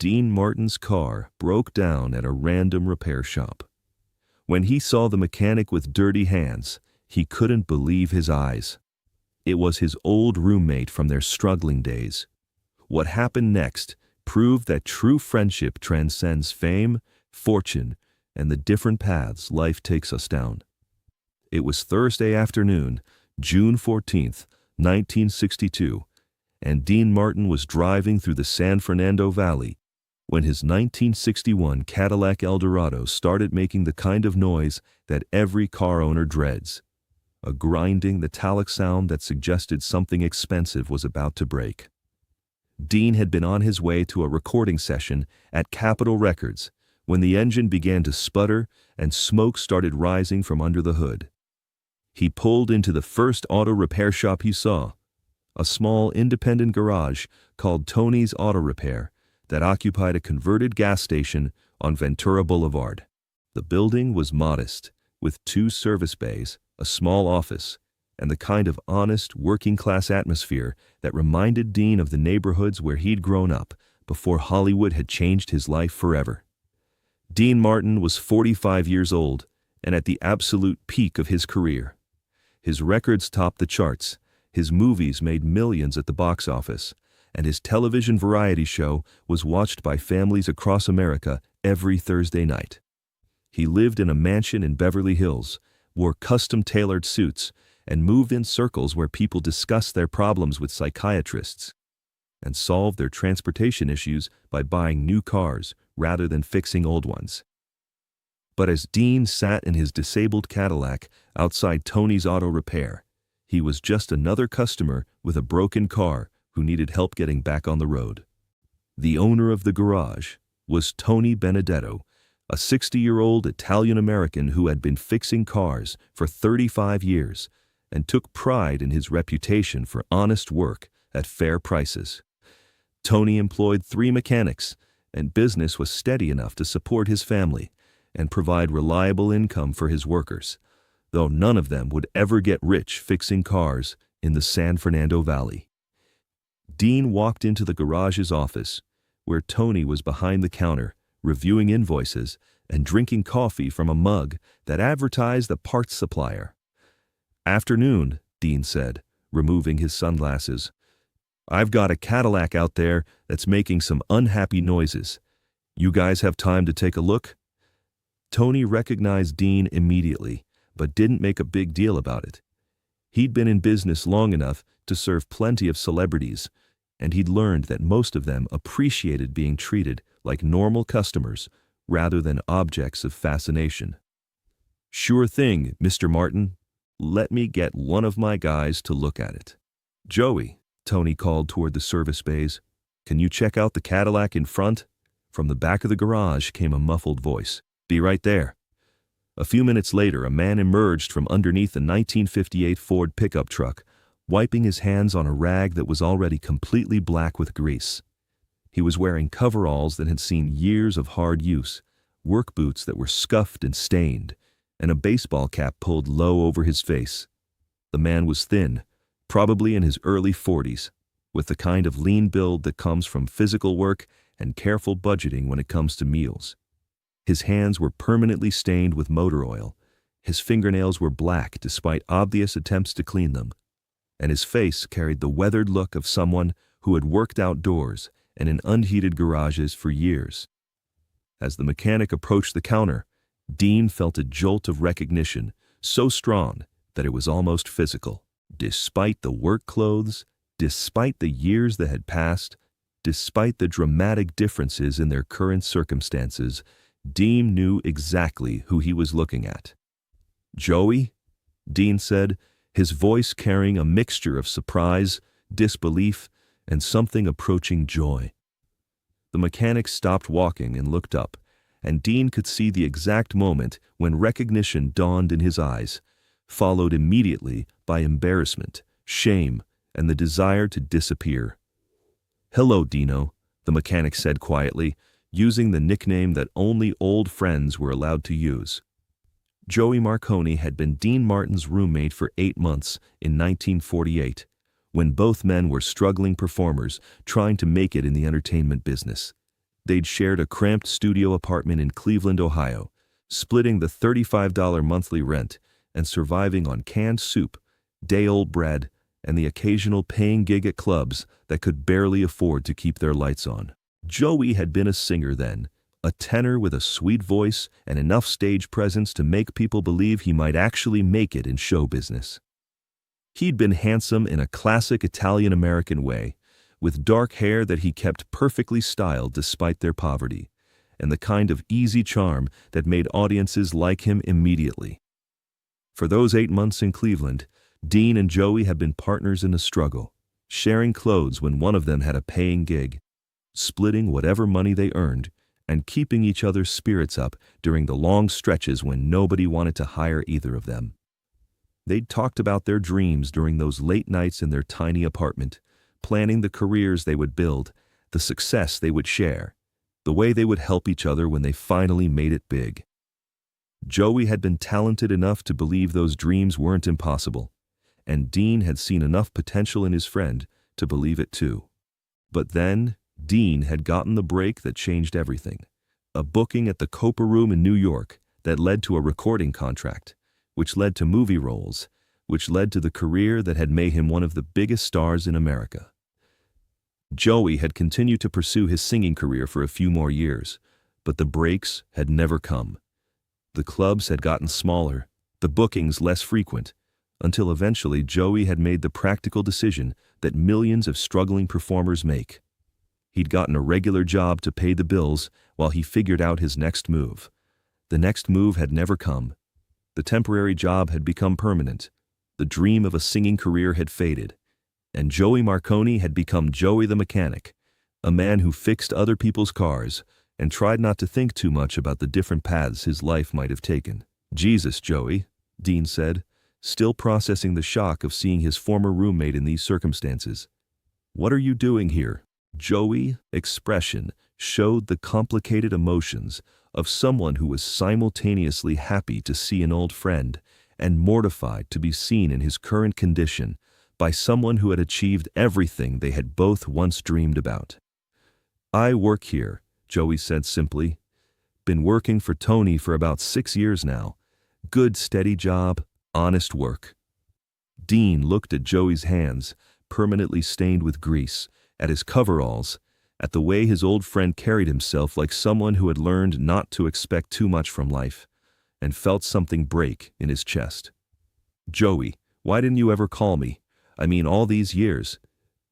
Dean Martin's car broke down at a random repair shop. When he saw the mechanic with dirty hands, he couldn't believe his eyes. It was his old roommate from their struggling days. What happened next proved that true friendship transcends fame, fortune, and the different paths life takes us down. It was Thursday afternoon, June 14th, 1962, and Dean Martin was driving through the San Fernando Valley when his 1961 Cadillac Eldorado started making the kind of noise that every car owner dreads, a grinding, metallic sound that suggested something expensive was about to break. Dean had been on his way to a recording session at Capitol Records when the engine began to sputter and smoke started rising from under the hood. He pulled into the first auto repair shop he saw, a small independent garage called Tony's Auto Repair that occupied a converted gas station on Ventura Boulevard. The building was modest, with 2 service bays, a small office, and the kind of honest, working-class atmosphere that reminded Dean of the neighborhoods where he'd grown up before Hollywood had changed his life forever. Dean Martin was 45 years old and at the absolute peak of his career. His records topped the charts, his movies made millions at the box office, and his television variety show was watched by families across America every Thursday night. He lived in a mansion in Beverly Hills, wore custom-tailored suits, and moved in circles where people discussed their problems with psychiatrists and solved their transportation issues by buying new cars rather than fixing old ones. But as Dean sat in his disabled Cadillac outside Tony's Auto Repair, he was just another customer with a broken car who needed help getting back on the road. The owner of the garage was Tony Benedetto, a 60-year-old Italian-American who had been fixing cars for 35 years and took pride in his reputation for honest work at fair prices. Tony employed 3 mechanics, and business was steady enough to support his family and provide reliable income for his workers, though none of them would ever get rich fixing cars in the San Fernando Valley. Dean walked into the garage's office, where Tony was behind the counter, reviewing invoices and drinking coffee from a mug that advertised the parts supplier. "Afternoon," Dean said, removing his sunglasses. "I've got a Cadillac out there that's making some unhappy noises. You guys have time to take a look?" Tony recognized Dean immediately, but didn't make a big deal about it. He'd been in business long enough to serve plenty of celebrities, and he'd learned that most of them appreciated being treated like normal customers rather than objects of fascination. "Sure thing, Mr. Martin. Let me get one of my guys to look at it." "Joey," Tony called toward the service bays, "can you check out the Cadillac in front?" From the back of the garage came a muffled voice. "Be right there." A few minutes later, a man emerged from underneath a 1958 Ford pickup truck, wiping his hands on a rag that was already completely black with grease. He was wearing coveralls that had seen years of hard use, work boots that were scuffed and stained, and a baseball cap pulled low over his face. The man was thin, probably in his early 40s, with the kind of lean build that comes from physical work and careful budgeting when it comes to meals. His hands were permanently stained with motor oil, his fingernails were black despite obvious attempts to clean them, and his face carried the weathered look of someone who had worked outdoors and in unheated garages for years. As the mechanic approached the counter, Dean felt a jolt of recognition, so strong that it was almost physical. Despite the work clothes, despite the years that had passed, despite the dramatic differences in their current circumstances, Dean knew exactly who he was looking at. "Joey?" Dean said, his voice carrying a mixture of surprise, disbelief, and something approaching joy. The mechanic stopped walking and looked up, and Dean could see the exact moment when recognition dawned in his eyes, followed immediately by embarrassment, shame, and the desire to disappear. "Hello, Dino," the mechanic said quietly, using the nickname that only old friends were allowed to use. Joey Marconi had been Dean Martin's roommate for 8 months in 1948, when both men were struggling performers trying to make it in the entertainment business. They'd shared a cramped studio apartment in Cleveland, Ohio, splitting the $35 monthly rent and surviving on canned soup, day-old bread, and the occasional paying gig at clubs that could barely afford to keep their lights on. Joey had been a singer then, a tenor with a sweet voice and enough stage presence to make people believe he might actually make it in show business. He'd been handsome in a classic Italian-American way, with dark hair that he kept perfectly styled despite their poverty, and the kind of easy charm that made audiences like him immediately. For those 8 months in Cleveland, Dean and Joey had been partners in the struggle, sharing clothes when one of them had a paying gig, splitting whatever money they earned, and keeping each other's spirits up during the long stretches when nobody wanted to hire either of them. They'd talked about their dreams during those late nights in their tiny apartment, planning the careers they would build, the success they would share, the way they would help each other when they finally made it big. Joey had been talented enough to believe those dreams weren't impossible, and Dean had seen enough potential in his friend to believe it too. But then, Dean had gotten the break that changed everything, a booking at the Copa Room in New York that led to a recording contract, which led to movie roles, which led to the career that had made him one of the biggest stars in America. Joey had continued to pursue his singing career for a few more years, but the breaks had never come. The clubs had gotten smaller, the bookings less frequent, until eventually Joey had made the practical decision that millions of struggling performers make. He'd gotten a regular job to pay the bills while he figured out his next move. The next move had never come. The temporary job had become permanent. The dream of a singing career had faded. And Joey Marconi had become Joey the mechanic, a man who fixed other people's cars and tried not to think too much about the different paths his life might have taken. "Jesus, Joey," Dean said, still processing the shock of seeing his former roommate in these circumstances. "What are you doing here?" Joey's expression showed the complicated emotions of someone who was simultaneously happy to see an old friend and mortified to be seen in his current condition by someone who had achieved everything they had both once dreamed about. "I work here," Joey said simply. "Been working for Tony for about 6 years now. Good steady job, honest work." Dean looked at Joey's hands, permanently stained with grease, at his coveralls, at the way his old friend carried himself like someone who had learned not to expect too much from life, and felt something break in his chest. "Joey, why didn't you ever call me? I mean, all these years."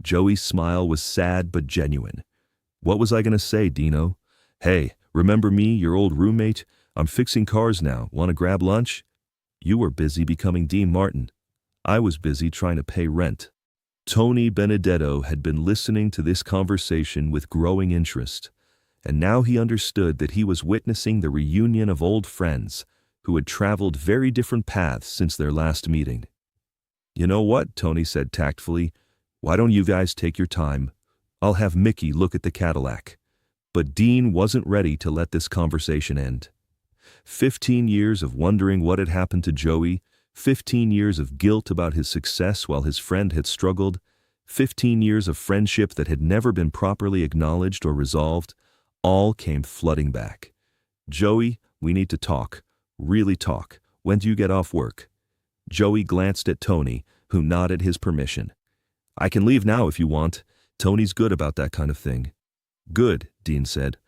Joey's smile was sad but genuine. "What was I going to say, Dino? Hey, remember me, your old roommate? I'm fixing cars now. Want to grab lunch?" You were busy becoming Dean Martin. I was busy trying to pay rent. Tony Benedetto had been listening to this conversation with growing interest, and now he understood that he was witnessing the reunion of old friends who had traveled very different paths since their last meeting. "You know what?" Tony said tactfully. "Why don't you guys take your time? I'll have Mickey look at the Cadillac." But Dean wasn't ready to let this conversation end. 15 years of wondering what had happened to Joey, 15 years of guilt about his success while his friend had struggled, 15 years of friendship that had never been properly acknowledged or resolved, all came flooding back. "Joey, we need to talk. Really talk. When do you get off work?" Joey glanced at Tony, who nodded his permission. "I can leave now if you want. Tony's good about that kind of thing." "Good," Dean said.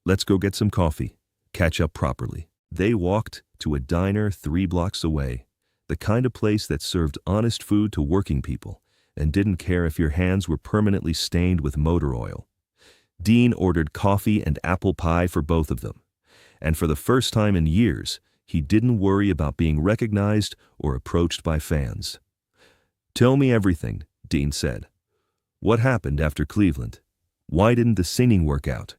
"Let's go get some coffee. Catch up properly." They walked to a diner 3 blocks away, the kind of place that served honest food to working people and didn't care if your hands were permanently stained with motor oil. Dean ordered coffee and apple pie for both of them, and for the first time in years, he didn't worry about being recognized or approached by fans. "Tell me everything," Dean said. "What happened after Cleveland? Why didn't the singing work out?"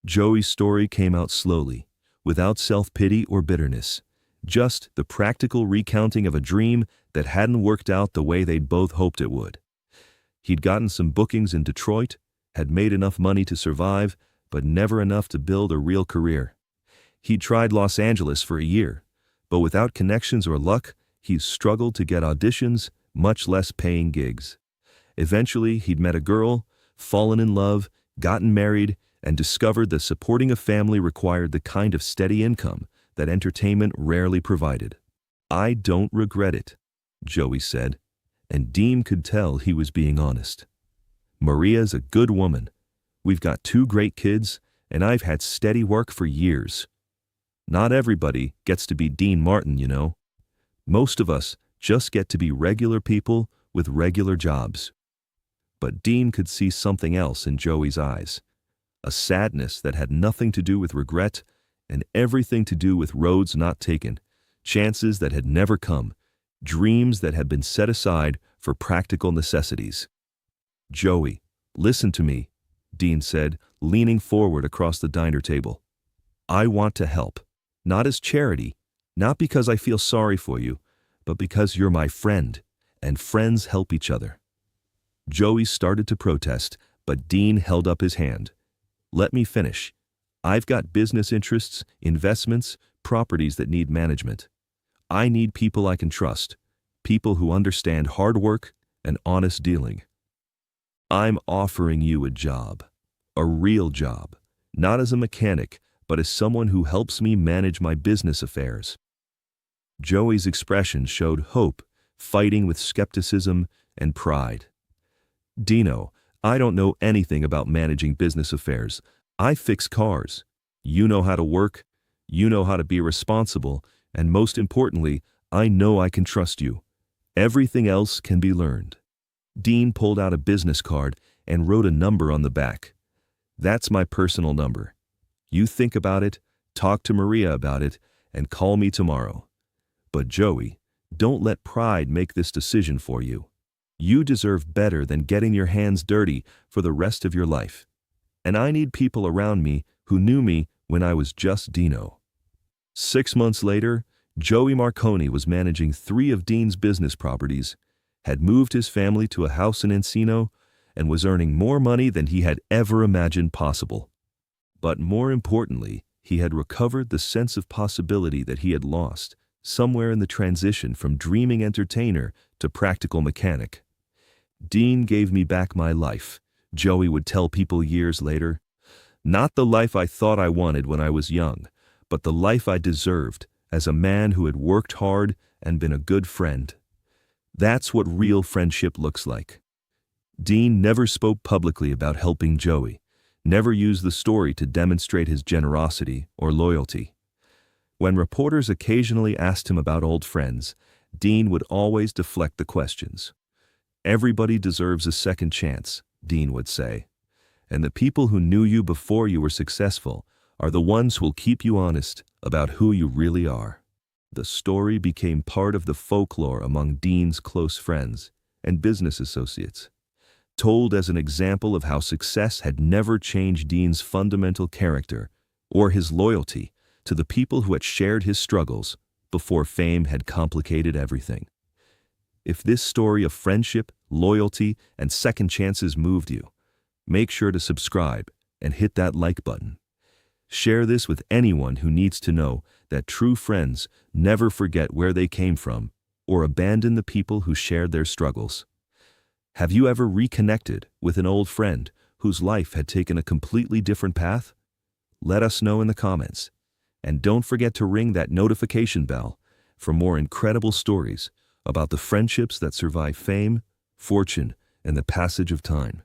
Joey's story came out slowly, without self-pity or bitterness, just the practical recounting of a dream that hadn't worked out the way they'd both hoped it would. He'd gotten some bookings in Detroit, had made enough money to survive, but never enough to build a real career. He'd tried Los Angeles for a year, but without connections or luck, he'd struggled to get auditions, much less paying gigs. Eventually, he'd met a girl, fallen in love, gotten married, and discovered that supporting a family required the kind of steady income that entertainment rarely provided. "I don't regret it," Joey said, and Dean could tell he was being honest. "Maria's a good woman. We've got 2 great kids, and I've had steady work for years. Not everybody gets to be Dean Martin, you know. Most of us just get to be regular people with regular jobs." But Dean could see something else in Joey's eyes, a sadness that had nothing to do with regret and everything to do with roads not taken, chances that had never come, dreams that had been set aside for practical necessities. "Joey, listen to me," Dean said, leaning forward across the diner table. "I want to help, not as charity, not because I feel sorry for you, but because you're my friend, and friends help each other." Joey started to protest, but Dean held up his hand. "Let me finish. I've got business interests, investments, properties that need management. I need people I can trust, people who understand hard work and honest dealing. I'm offering you a job, a real job, not as a mechanic, but as someone who helps me manage my business affairs." Joey's expression showed hope, fighting with skepticism and pride. "Dino, I don't know anything about managing business affairs. I fix cars. You know how to work, you know how to be responsible, and most importantly, I know I can trust you. Everything else can be learned." Dean pulled out a business card and wrote a number on the back. "That's my personal number. You think about it, talk to Maria about it, and call me tomorrow. But Joey, don't let pride make this decision for you. You deserve better than getting your hands dirty for the rest of your life. And I need people around me who knew me when I was just Dino." 6 months later, Joey Marconi was managing 3 of Dean's business properties, had moved his family to a house in Encino, and was earning more money than he had ever imagined possible. But more importantly, he had recovered the sense of possibility that he had lost somewhere in the transition from dreaming entertainer to practical mechanic. "Dean gave me back my life," Joey would tell people years later. "Not the life I thought I wanted when I was young, but the life I deserved as a man who had worked hard and been a good friend. That's what real friendship looks like." Dean never spoke publicly about helping Joey, never used the story to demonstrate his generosity or loyalty. When reporters occasionally asked him about old friends, Dean would always deflect the questions. "Everybody deserves a second chance," Dean would say. "And the people who knew you before you were successful are the ones who'll keep you honest about who you really are." The story became part of the folklore among Dean's close friends and business associates, told as an example of how success had never changed Dean's fundamental character or his loyalty to the people who had shared his struggles before fame had complicated everything. If this story of friendship, loyalty, and second chances moved you, make sure to subscribe and hit that like button. Share this with anyone who needs to know that true friends never forget where they came from or abandon the people who shared their struggles. Have you ever reconnected with an old friend whose life had taken a completely different path? Let us know in the comments. And don't forget to ring that notification bell for more incredible stories about the friendships that survive fame, fortune, and the passage of time.